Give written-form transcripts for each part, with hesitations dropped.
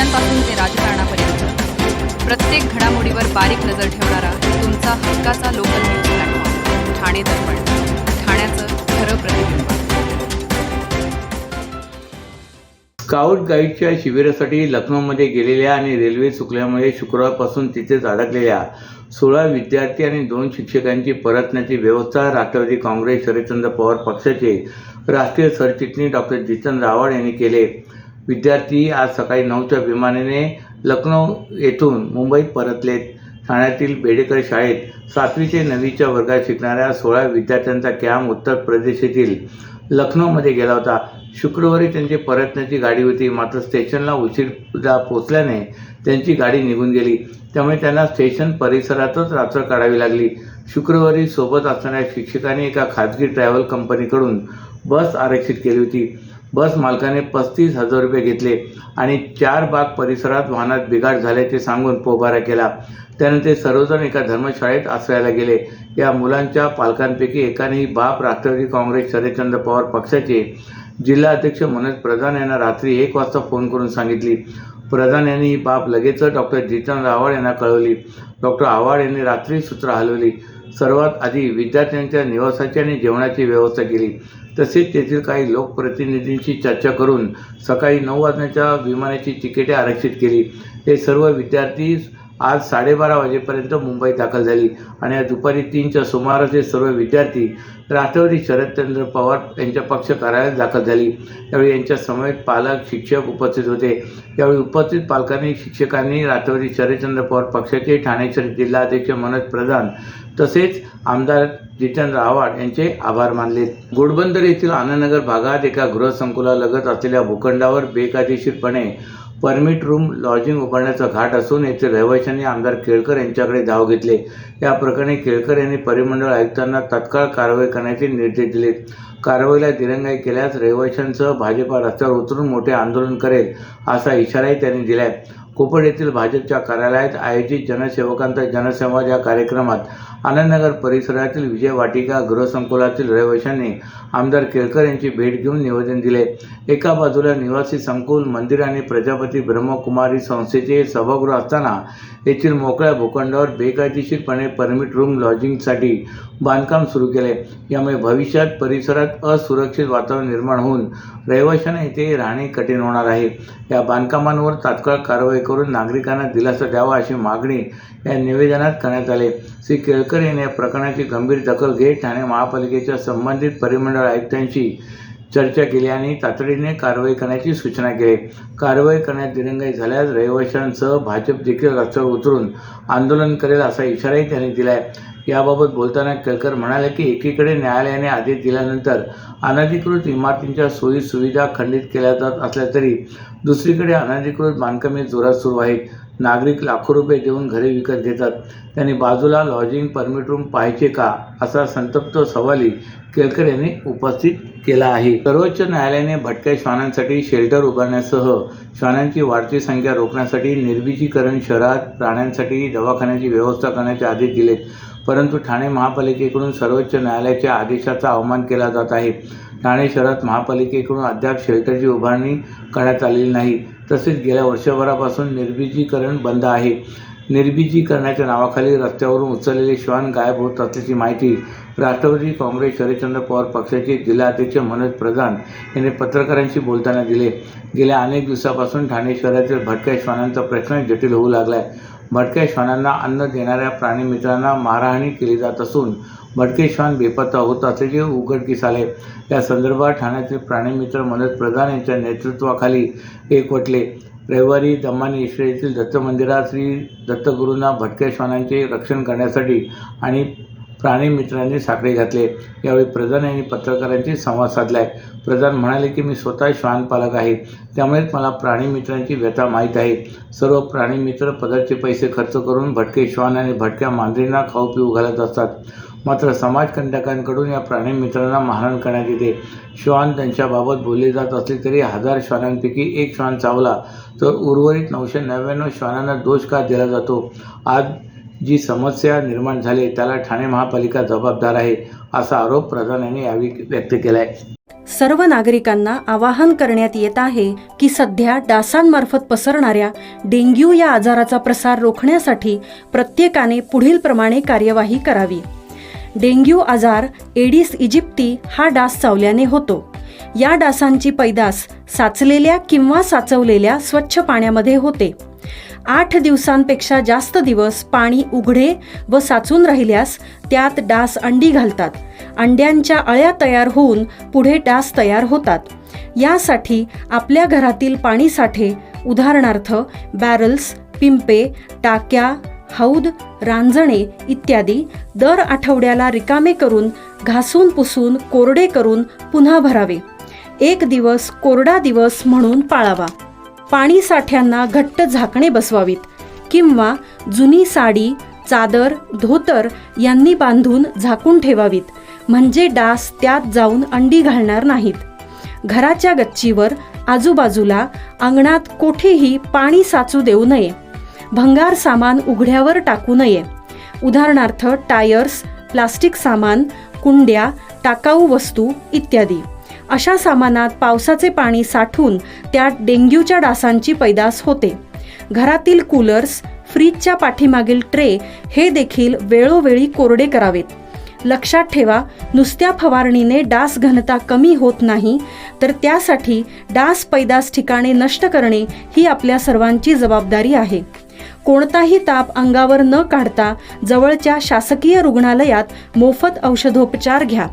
नेत्यांपासून ते राजकारणापर्यंत प्रत्येक घडामोडीवर बारीक नजर ठेवणारा तुमचा हक्काचा लोकल न्यूज प्लॅटफॉर्म ठाणे दर्पण, ठाण्याचं खरं प्रतिबिंब. स्काउट गाईडच्या शिबिरासाठी लखनौमध्ये गेलेल्या आणि रेल्वे चुकल्यामुळे शुक्रवारपासून तिथेच अडकलेल्या 16 विद्यार्थी आणि 2 शिक्षकांची परतण्याची व्यवस्था राष्ट्रवादी काँग्रेस शरदचंद्र पवार पक्षाचे राष्ट्रीय सरचिटणीस डॉक्टर जितेंद्र आव्हाड यांनी केले. विद्यार्थी आज सकाळी 9च्या विमानाने लखनौ येथून मुंबईत परतलेत. ठाण्यातील बेडेकर शाळेत 7वी ते 9वीच्या वर्गात शिकणाऱ्या 16 विद्यार्थ्यांचा कॅम्प उत्तर प्रदेश येथील लखनौमध्ये गेला होता. शुक्रवारी त्यांची परतण्याची गाडी होती, मात्र स्टेशनला उशिरा पोहोचल्याने त्यांची गाडी निघून गेली. त्यामुळे त्यांना स्टेशन परिसरातच रात्र काढावी लागली. शुक्रवारी सोबत असणाऱ्या शिक्षकांनी एका खाजगी ट्रॅव्हल कंपनीकडून बस आरक्षित केली होती. बस मालकाने 35,000 रुपये घेतले आणि 4 बाग परिसरात वाहनात बिघाड झाल्याचे सांगून पोबारा केला. त्यानंतर ते सर्वजण एका धर्मशाळेत आश्रयाला गेले. या मुलांच्या पालकांपैकी एकानेही बाप राष्ट्रवादी काँग्रेस शरदचंद्र पवार पक्षाचे जिल्हा अध्यक्ष मनोज प्रधान यांना रात्री 1 वाजता फोन करून सांगितली. प्रधान यांनी ही बाब लगेचच डॉक्टर जितेंद्र आव्हाड यांना कळवली. डॉक्टर आव्हाड यांनी रात्री सूत्र हलवली. सर्वात आधी विद्यार्थ्यांच्या निवासाची आणि जेवणाची व्यवस्था केली. तसेच तेथील काही लोकप्रतिनिधींशी चर्चा करून सकाळी 9 वाजण्याच्या विमानाची तिकिटे आरक्षित केली. हे सर्व विद्यार्थी आज 12:30 वाजेपर्यंत मुंबईत दाखल झाली आणि आज दुपारी 3च्या सुमारास हे सर्व विद्यार्थी राष्ट्रवादी शरदचंद्र पवार यांच्या पक्ष कार्यालयात दाखल झाली. यावेळी यांच्या समवेत पालक, शिक्षक उपस्थित होते. यावेळी उपस्थित पालकांनी, शिक्षकांनी राष्ट्रवादी शरदचंद्र पवार पक्षाचे ठाणे शहर जिल्हा अध्यक्ष मनोज प्रधान तसेच आमदार जितेंद्र आव्हाड यांचे आभार मानले. घोडबंदर येथील आनंदनगर भागात एका गृहसंकुलालगत असलेल्या भूखंडावर बेकायदेशीरपणे परमिट रूम लॉजिंग उभारण्याचा घाट असून येथील रहिवाशांनी आमदार केळकर यांच्याकडे धाव घेतले. या प्रकरणी केळकर यांनी परिमंडळ आयुक्तांना तात्काळ कारवाई करण्याचे निर्देश दिले. कारवाईला दिरंगाई केल्यास रहिवाशांसह भाजपा रस्त्यावर उतरून मोठे आंदोलन करेल असा इशाराही त्यांनी दिलाय. कोपड येथील भाजपच्या कार्यालयात आयोजित जनसेवकांचा जनसंवाद या कार्यक्रमात आनंदनगर परिसरातील विजय वाटिका गृहसंकुलातील रहिवाशांनी आमदार केळकर यांची भेट घेऊन निवेदन दिले. एका बाजूला निवासी संकुल, मंदिर आणि प्रजापती ब्रह्मकुमारी संस्थेचे सभागृह असताना येथील मोकळ्या भूखंडावर बेकायदेशीरपणे परमिट रूम लॉजिंगसाठी बांधकाम सुरू केले. यामुळे भविष्यात परिसरात असुरक्षित वातावरण निर्माण होऊन रहिवाशांना येथे राहणे कठीण होणार आहे. या बांधकामांवर तात्काळ कारवाई करून नागरिकांना दिलासा द्यावा अशी मागणी या निवेदनात करण्यात आली. श्री केळकर यांनी या प्रकरणाची गंभीर दखल घेत ठाणे महापालिकेच्या संबंधित परिमंडळ आयुक्तांशी चर्चा केली आणि तातडीने कारवाई करण्याची सूचना केली. कारवाई करण्यात दिरंगाई झाल्यास रहिवाशांसह भाजप देखील रस्त्यावर उतरून आंदोलन करेल असा इशाराही त्यांनी दिला आहे. याबाबत बोलताना केळकर म्हणाले की एकीकडे न्यायालयाने आदेश दिल्यानंतर अनधिकृत इमारतींच्या सोयी सुविधा खंडित केल्या जात असल्या तरी दुसरीकडे अनधिकृत बांधकामे जोरात सुरू आहेत. नागरिक लाखो रुपये देऊन घरे विकत घेतात. त्यांनी बाजूला लॉजिंग परमिट रूम पाहायचे का असा संतप्त सवालही केळकर यांनी उपस्थित केला आहे. सर्वोच्च न्यायालयाने भटक्या श्वानांसाठी शेल्टर उभारण्यासह श्वानांची वाढती संख्या रोखण्यासाठी निर्बीजीकरण शहरात प्राण्यांसाठी दवाखान्याची व्यवस्था करण्याचे आदेश दिलेत. परंतु ठाणे महापालिकेकडून सर्वोच्च न्यायालयाच्या आदेशाचा अवमान केला जात आहे. ठाणे शहरात महापालिकेकडून अद्याप शेल्टरची उभारणी करण्यात आलेली नाही. तसेच गेल्या वर्षभरापासून निर्बीजीकरण बंद आहे. निर्बीजीकरणाच्या नावाखाली रस्त्यावरून उचललेले श्वान गायब होत असल्याची माहिती राष्ट्रवादी काँग्रेस शरदचंद्र पवार पक्षाचे जिल्हाध्यक्ष मनोज प्रधान यांनी पत्रकारांशी बोलताना दिले. गेल्या अनेक दिवसापासून ठाणे शहरातील भटक्या श्वानांचा प्रश्न जटिल होऊ लागला आहे. भटक्या श्वानांना अन्न देणाऱ्या प्राणीमित्रांना मारहाणी केली जात असून भटके श्वान बेपत्ता होत असल्याचे उघडकीस आले. या संदर्भात ठाण्यातील प्राणीमित्र मनोज प्रधान यांच्या नेतृत्वाखाली एकवटले. रविवारी दमानी इस्टे येथील दत्त मंदिरात श्री दत्तगुरूंना भटक्या श्वानांचे रक्षण करण्यासाठी आणि प्राणीमित्रांनी साकडे घातले. यावेळी प्रधान यांनी पत्रकारांशी संवाद साधलाय. प्रधान म्हणाले की मी स्वतः श्वानपालक आहे, त्यामुळेच मला प्राणीमित्रांची व्यथा माहीत आहे. सर्व प्राणीमित्र पदरचे पैसे खर्च करून भटके श्वान आणि भटक्या मांजरींना खाऊ पिऊ घालत असतात. मात्र समाजकंटकांकडून या प्राणीमित्रांना मारहाण करण्यात येते. श्वान दंशाबाबत बोलले जात असले तरी 1000 श्वानांपैकी 1 श्वान चावला तर उर्वरित 999 श्वानांना दोष का दिला जातो? आज जी समस्या निर्माण झाली त्याला ठाणे महापालिका जबाबदार आहे असा आरोप प्रधान यांनी यावेळी व्यक्त केला आहे. सर्व नागरिकांना आवाहन करण्यात येत आहे की सध्या डासांमार्फत पसरणाऱ्या डेंग्यू या आजाराचा प्रसार रोखण्यासाठी प्रत्येकाने पुढीलप्रमाणे कार्यवाही करावी. डेंग्यू आजार एडिस इजिप्ती हा डास चावल्याने होतो. या डासांची पैदास साचलेल्या किंवा साचवलेल्या स्वच्छ पाण्यामध्ये होते. 8 दिवसांपेक्षा जास्त दिवस पाणी उघडे व साचून राहिल्यास त्यात डास अंडी घालतात. अंड्यांच्या अळ्या तयार होऊन पुढे डास तयार होतात. यासाठी आपल्या घरातील पाणीसाठे उदाहरणार्थ बॅरल्स, पिंपे, टाक्या, हौद, रांजणे इत्यादी दर आठवड्याला रिकामे करून घासून पुसून कोरडे करून पुन्हा भरावे. 1 दिवस कोरडा दिवस म्हणून पाळावा. पाणी साठ्यांना घट्ट झाकणे बसवावीत किंवा जुनी साडी, चादर, धोतर यांनी बांधून झाकून ठेवावीत, म्हणजे डास त्यात जाऊन अंडी घालणार नाहीत. घराच्या गच्चीवर, आजूबाजूला, अंगणात कोठेही पाणी साचू देऊ नये. भंगार सामान उघड्यावर टाकू नये. उदाहरणार्थ टायर्स, प्लास्टिक सामान, कुंड्या, टाकाऊ वस्तू इत्यादी. अशा सामानात पावसाचे पाणी साठून त्यात डेंग्यूच्या डासांची पैदास होते. घरातील कूलर्स, फ्रीजच्या पाठीमागील ट्रे हे देखील वेळोवेळी कोरडे करावेत. लक्षात ठेवा, नुसत्या फवारणीने डास घनता कमी होत नाही, तर त्यासाठी डास पैदास ठिकाणे नष्ट करणे ही आपल्या सर्वांची जबाबदारी आहे. कोणताही ताप अंगावर न काढता जवळच्या शासकीय रुग्णालयात मोफत औषधोपचार घ्या.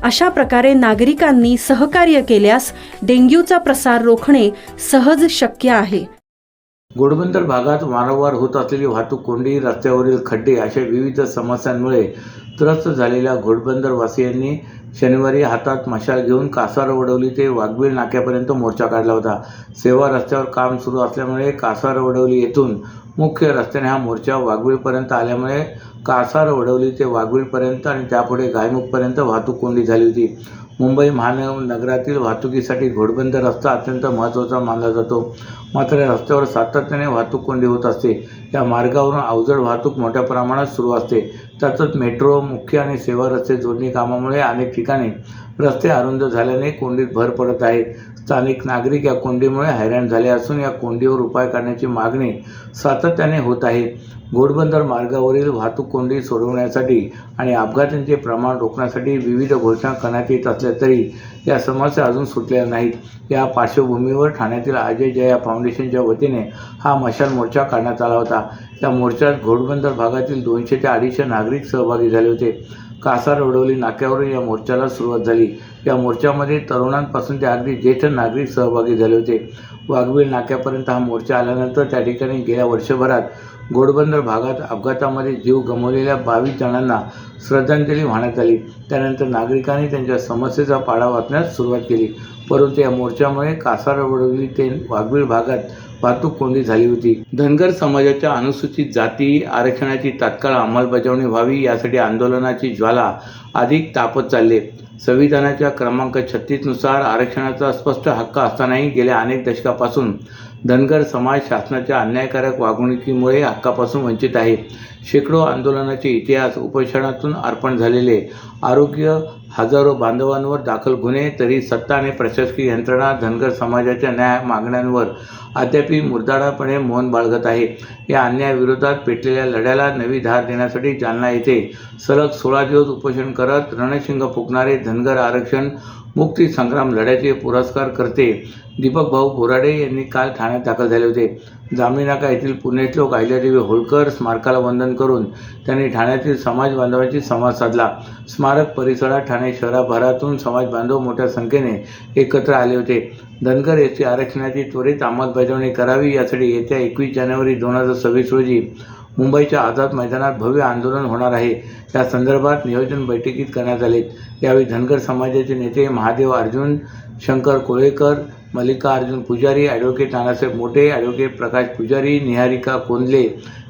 अशा प्रकारे नागरिकांनी सहकार्य केल्यास डेंग्यूचा प्रसार रोखणे सहज शक्य आहे. घोडबंदर भागात वारंवार होत असलेली वाहतूक कोंडी, रस्त्यावरील खड्डे अशा विविध समस्यांमुळे त्रस्त झालेल्या घोडबंदर वासियांनी शनिवारी हातात मशाल घेऊन कासारवडवली ते वाघबीळ नाक्यापर्यंत मोर्चा काढला होता. सेवा रस्त्यावर काम सुरू असल्यामुळे कासारवडवली येथून मुख्य रस्त्याने हा मोर्चा वाघबीळपर्यंत आल्यामुळे कासारवडवली ते वाघबीळपर्यंत आणि त्यापुढे गायमुखपर्यंत वाहतूक कोंडी झाली होती. मुंबई महानगरातील वाहतुकीसाठी घोडबंदर रस्ता अत्यंत महत्त्वाचा मानला जातो. मात्र या रस्त्यावर सातत्याने वाहतूक कोंडी होत असते. या मार्गावरून अवजड वाहतूक मोठ्या प्रमाणात सुरू असते. त्यातच मेट्रो, मुख्य आणि सेवा रस्ते जोडणी कामामुळे अनेक ठिकाणी रस्ते अरुंद झाल्याने कोंडीत भर पडत आहे. स्थानिक नागरिक या कोंडीमुळे हैराण झाले असून या कोंडीवर उपाय करण्याची मागणी सातत्याने होत आहे. घोडबंदर मार्गावरील वाहतूक कोंडी सोडवण्यासाठी आणि अपघातांचे प्रमाण रोखण्यासाठी विविध घोषणा करण्यात येत असल्या तरी या समस्या अजून सुटल्या नाहीत. या पार्श्वभूमीवर ठाण्यातील अजय जया फाउंडेशनच्या वतीने हा मशाल मोर्चा काढण्यात आला होता. या मोर्चात घोडबंदर भागातील 200 ते 250 नागरिक सहभागी झाले होते. कासारवडवली नाक्यावरून या मोर्चाला सुरुवात झाली. या मोर्चामध्ये तरुणांपासून ते अगदी ज्येष्ठ नागरिक सहभागी झाले होते. वाघबीळ नाक्यापर्यंत हा मोर्चा आल्यानंतर त्या ठिकाणी गेल्या वर्षभरात घोडबंदर भागात अपघातामध्ये जीव गमावलेल्या 22 जणांना श्रद्धांजली वाहण्यात आली. त्यानंतर नागरिकांनी त्यांच्या समस्येचा पाढा वाचण्यास सुरुवात केली. परंतु या मोर्चामुळे कासारवडवली ते वाघबीळ भागात वाहतूक कोंडी झाली होती. धनगर समाजाच्या अनुसूचित जाती आरक्षणाची तात्काळ अंमलबजावणी व्हावी यासाठी आंदोलनाची ज्वाला अधिक तापत चालली. संविधानाच्या क्रमांक 36 नुसार आरक्षणाचा स्पष्ट हक्क असतानाही गेल्या अनेक दशकापासून धनगर समाज शासनाच्या अन्यायकारक वागणुकीमुळे हक्कापासून वंचित आहे. शेकडो आंदोलनाचे इतिहास, उपोषणातून अर्पण झालेले आरोग्य, हजारो बांधवांवर दाखल गुन्हे, तरी सत्ता आणि प्रशासकीय यंत्रणा धनगर समाजाच्या न्याय मागण्यांवर अद्यापही मुर्दाळपणे मौन बाळगत आहे. या अन्यायाविरोधात पेटलेल्या लढ्याला नवी धार देण्यासाठी जालना येथे सलग 16 दिवस उपोषण करत रणशिंग फुंकणारे धनगर आरक्षण मुक्ती संग्राम लढ्याचे पुरस्कारकर्ते दीपक भाऊ बोराडे यांनी काल ठाण्यात दाखल झाले होते. जांभळी नाका येथील पुण्यश्लोक अहिल्यादेवी होळकर स्मारकाला वंदन करून त्यांनी ठाण्यातील समाज बांधवांशी संवाद साधला. स्मारक परिसरात ठाणे शहराभरातून समाज बांधव मोठ्या संख्येने एकत्र आले होते. धनगर एसटी आरक्षणाची त्वरित अंमलबजावणी करावी यासाठी येत्या 21 जानेवारी 2026 रोजी मुंबईच्या आझाद मैदानात भव्य आंदोलन होणार आहे. या संदर्भात नियोजन बैठकीत करण्यात आले. यावेळी धनगर समाजाचे नेते महादेव अर्जुन, शंकर कोळेकर, मल्लिकार्जुन पुजारी, ॲडव्होकेट नानासाहेब मोठे, ॲडव्होकेट प्रकाश पुजारी, निहारिका कोंदले,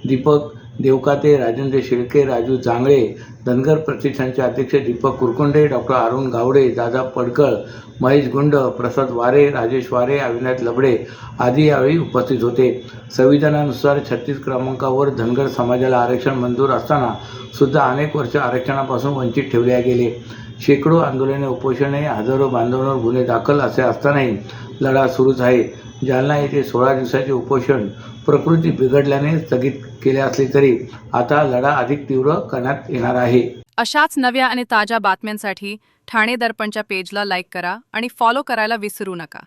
दीपक देवकाते, राजेंद्र शिर्के, राजू जांगळे, धनगर प्रतिष्ठानचे अध्यक्ष दीपक कुरकुंडे, डॉक्टर अरुण गावडे, दादा पडकळ, महेश गुंड, प्रसाद वारे, राजेश वारे, अविनाश लबडे आदी यावेळी उपस्थित होते. संविधानानुसार 36 क्रमांकावर धनगर समाजाला आरक्षण मंजूर असताना सुद्धा अनेक वर्ष आरक्षणापासून वंचित ठेवले गेले. शेकडो आंदोलने, उपोषणे, हजारो बांधवांवर गुन्हे दाखल असे असतानाही लढा सुरूच आहे. जालना येथे 16 दिवसाचे उपोषण प्रकृती बिघडल्याने स्थगित केले असले तरी आता लढा अधिक तीव्र करण्यात येणार आहे. अशाच नव्या आणि ताज्या बातम्यांसाठी ठाणे दर्पणच्या पेजला लाईक करा आणि फॉलो करायला विसरू नका.